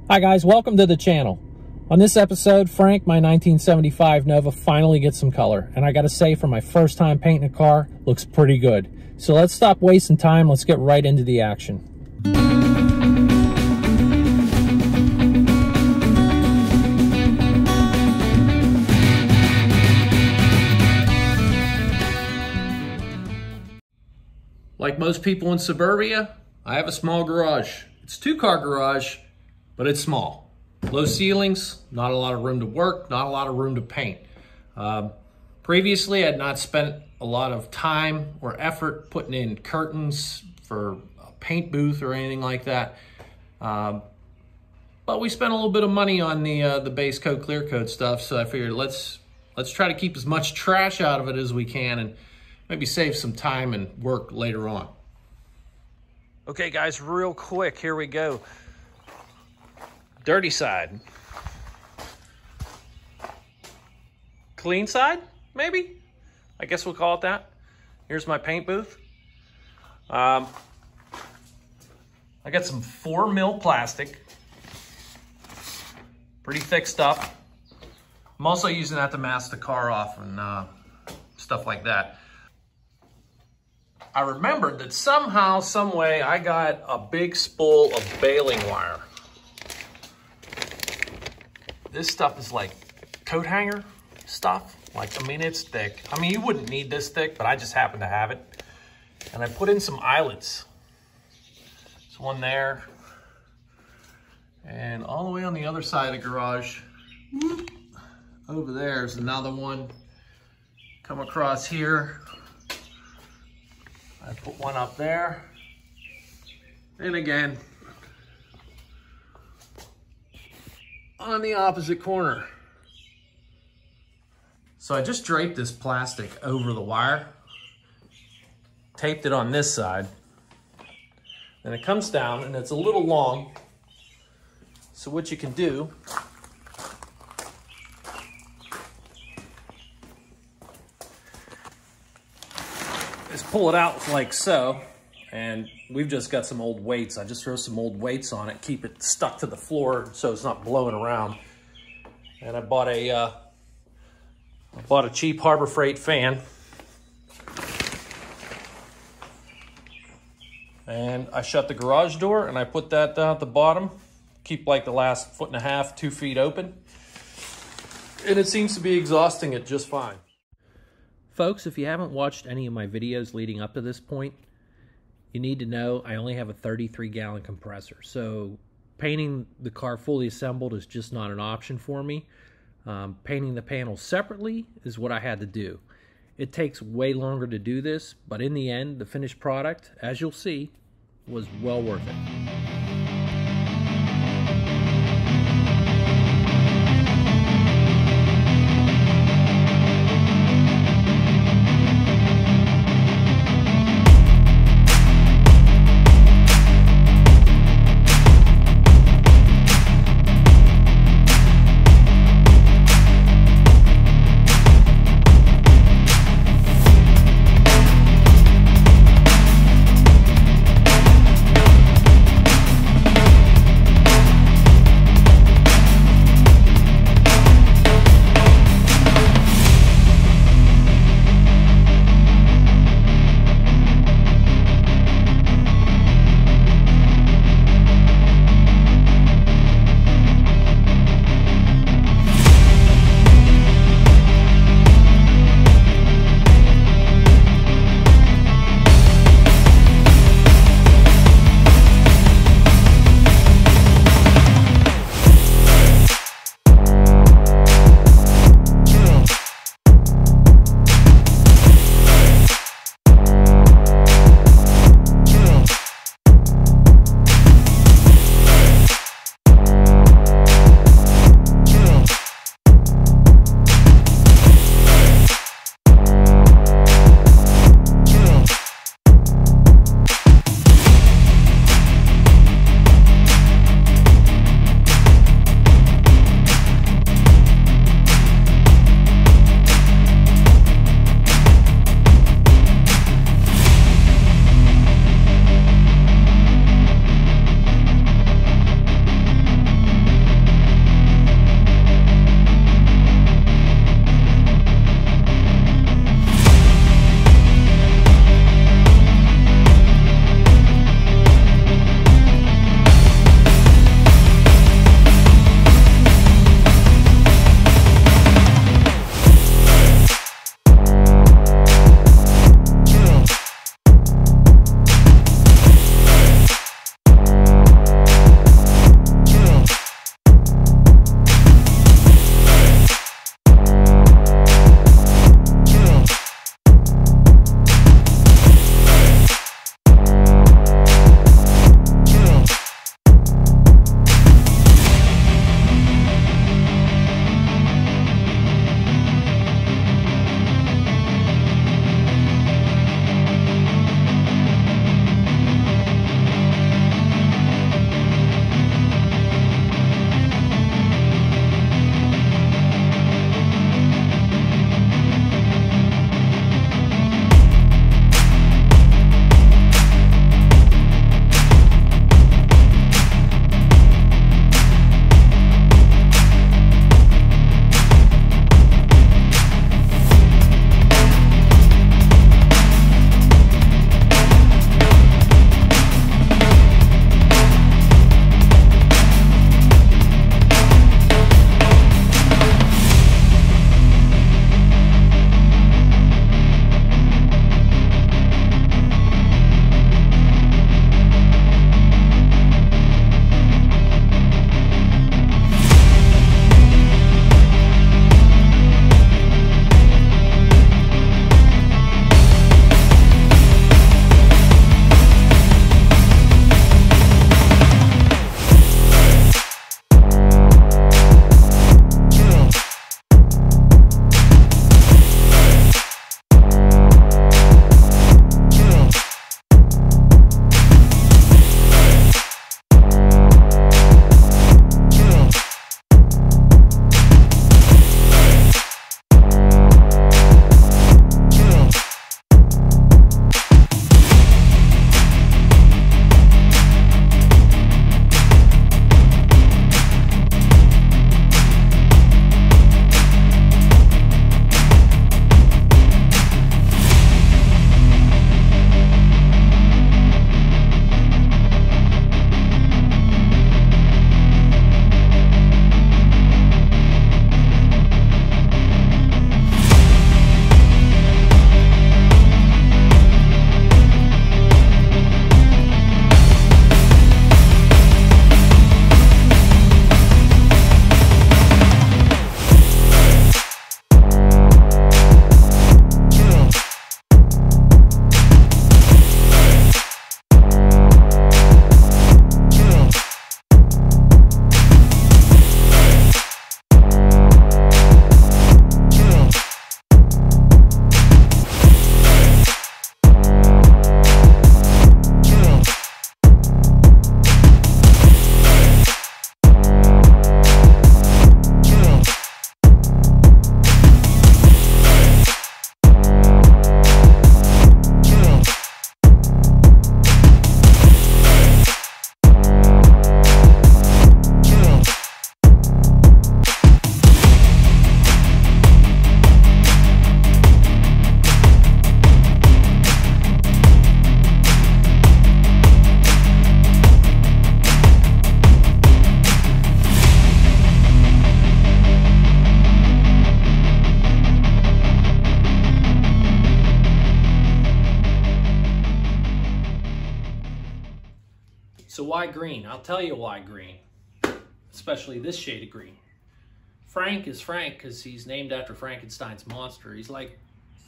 Hi guys, welcome to the channel. On this episode, Frank, my 1975 Nova, finally gets some color. And I gotta say, for my first time painting a car, looks pretty good. So let's stop wasting time, let's get right into the action. Like most people in suburbia, I have a small garage. It's a two-car garage, but it's small. Low ceilings, not a lot of room to work, not a lot of room to paint. Previously, I had not spent a lot of time or effort putting in curtains for a paint booth or anything like that. But we spent a little bit of money on the Basecoat, clear coat stuff, so I figured let's try to keep as much trash out of it as we can and maybe save some time and work later on. Okay guys, real quick, here we go. Dirty side. Clean side, maybe? I guess we'll call it that. Here's my paint booth. I got some 4mm plastic. Pretty thick stuff. I'm also using that to mask the car off and stuff like that. I remembered that somehow, some way, I got a big spool of baling wire. This stuff is like coat hanger stuff. Like, I mean, it's thick. I mean, you wouldn't need this thick, but I just happen to have it. And I put in some eyelets. There's one there. And all the way on the other side of the garage, over there's another one. Come across here. I put one up there, and again, on the opposite corner. So I just draped this plastic over the wire, taped it on this side, and it comes down, and it's a little long. So what you can do is pull it out like so, and we've just got some old weights. I just throw some old weights on it, keep it stuck to the floor so it's not blowing around. And I bought a cheap Harbor Freight fan, and I shut the garage door and I put that down at the bottom, keep like the last 1.5 feet, 2 feet open, and it seems to be exhausting it just fine. Folks, if you haven't watched any of my videos leading up to this point, you need to know I only have a 33-gallon compressor. So painting the car fully assembled is just not an option for me. Painting the panels separately is what I had to do. It takes way longer to do this, but in the end, the finished product, as you'll see, was well worth it. why green? I'll tell you why green, especially this shade of green. Frank is Frank because he's named after Frankenstein's monster. He's like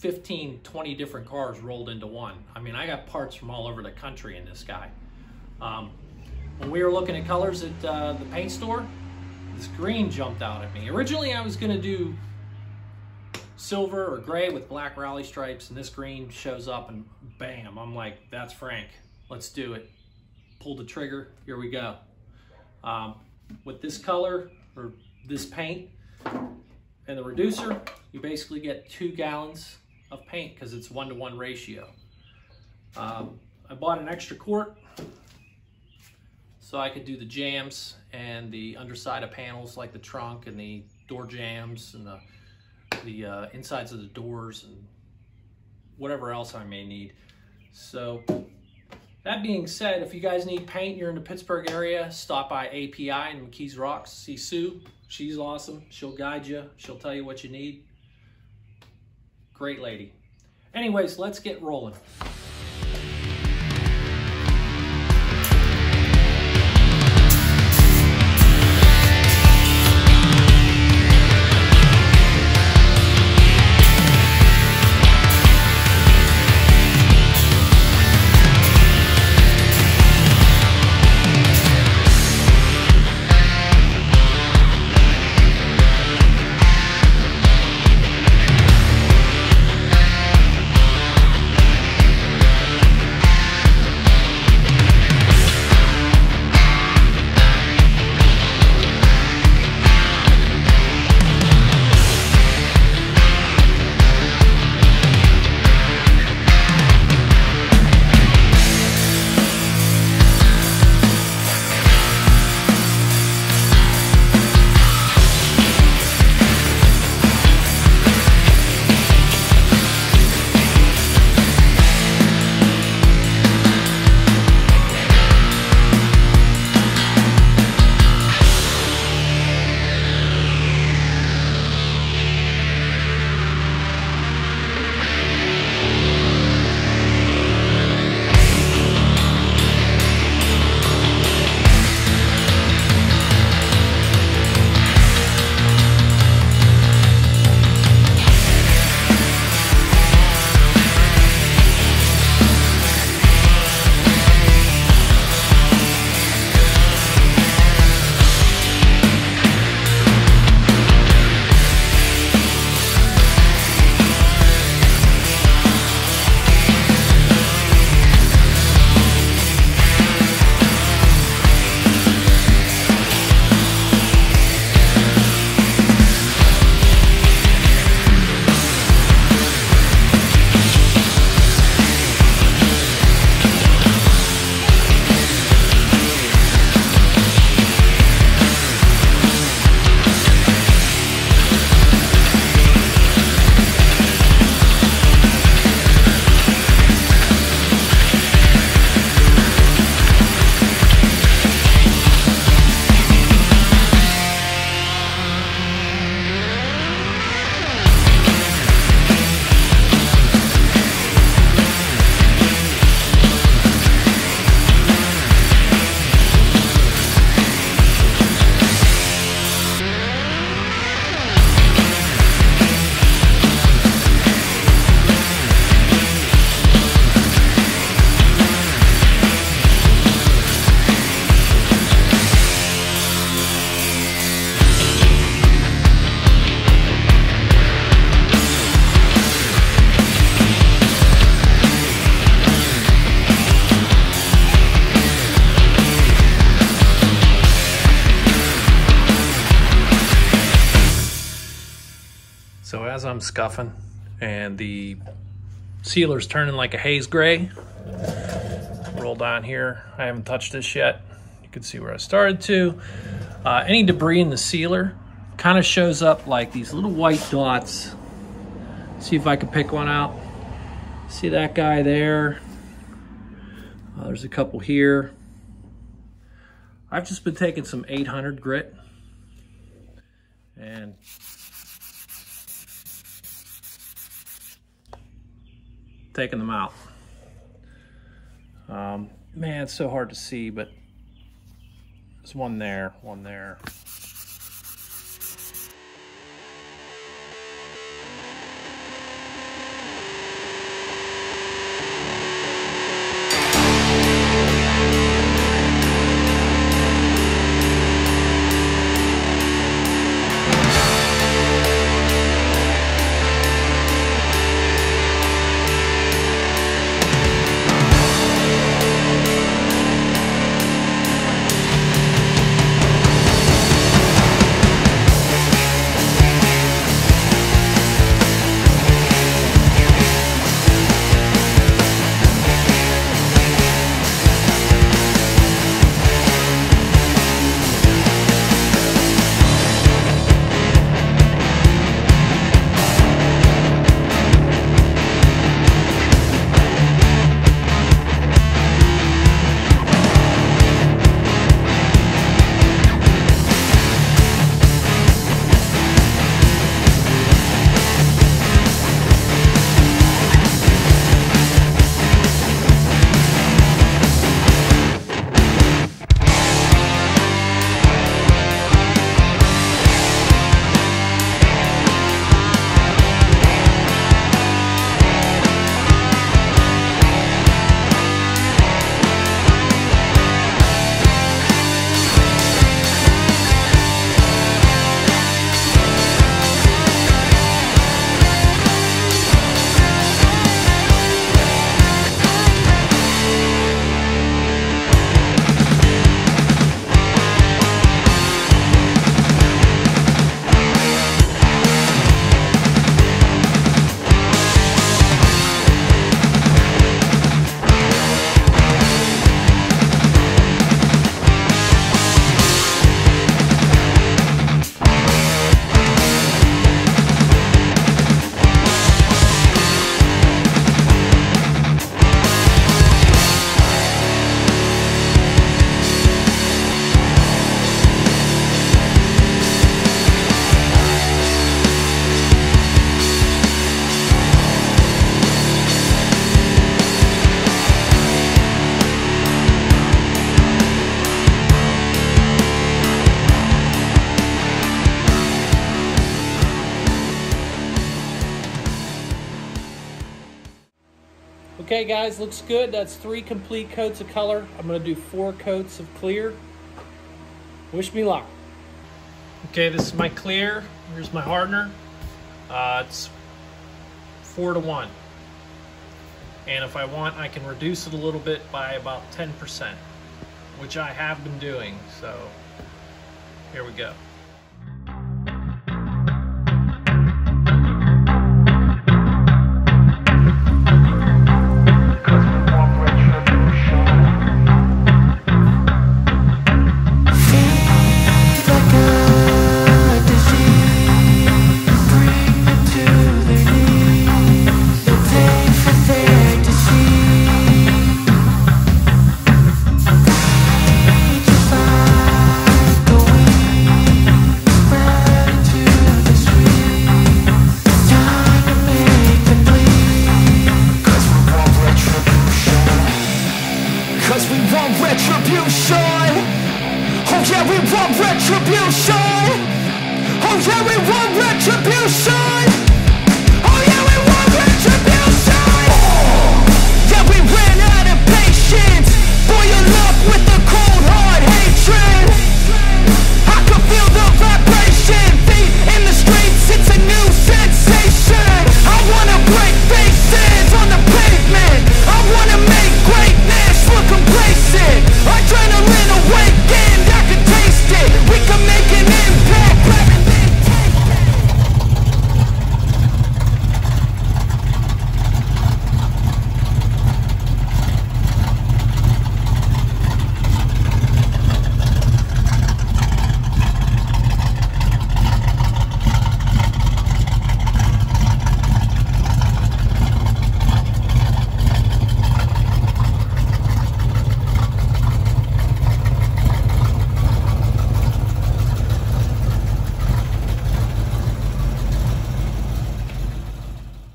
15, 20 different cars rolled into one. I mean, I got parts from all over the country in this guy. When we were looking at colors at the paint store, this green jumped out at me. Originally, I was gonna do silver or gray with black rally stripes, and this green shows up and bam, I'm like, that's Frank. Let's do it. Pull the trigger, here we go. With this color, or this paint, and the reducer, you basically get 2 gallons of paint because it's 1-to-1 ratio. I bought an extra quart so I could do the jams and the underside of panels like the trunk and the door jams and the insides of the doors and whatever else I may need. So that being said, if you guys need paint, you're in the Pittsburgh area, stop by API in McKees Rocks. See Sue, she's awesome. She'll guide you. She'll tell you what you need. Great lady. Anyways, let's get rolling. So as I'm scuffing and the sealer's turning like a haze gray, roll down here. I haven't touched this yet. You can see where I started to. Any debris in the sealer kind of shows up like these little white dots. See if I can pick one out. See that guy there? There's a couple here. I've just been taking some 800 grit and taking them out. Man, it's so hard to see, but There's one there, one there. Okay guys, looks good. That's 3 complete coats of color. I'm gonna do 4 coats of clear. Wish me luck. Okay, this is my clear. Here's my hardener. It's 4-to-1. And if I want, I can reduce it a little bit by about 10%, which I have been doing, so here we go.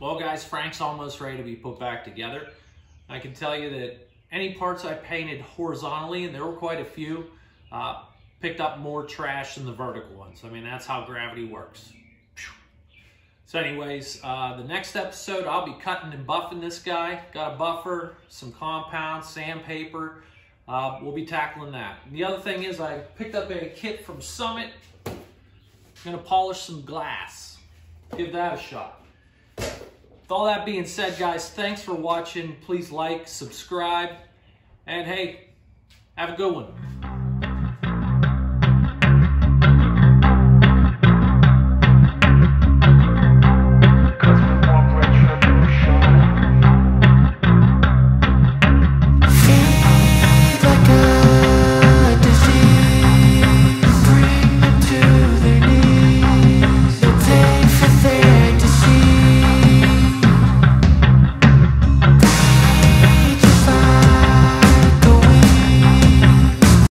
Well guys, Frank's almost ready to be put back together. I can tell you that any parts I painted horizontally, and there were quite a few, picked up more trash than the vertical ones. I mean, that's how gravity works. So anyways, the next episode, I'll be cutting and buffing this guy. Got a buffer, some compound, sandpaper. We'll be tackling that. And the other thing is I picked up a kit from Summit. I'm gonna polish some glass. Give that a shot. With all that being said, guys, thanks for watching. Please like, subscribe, and hey, have a good one.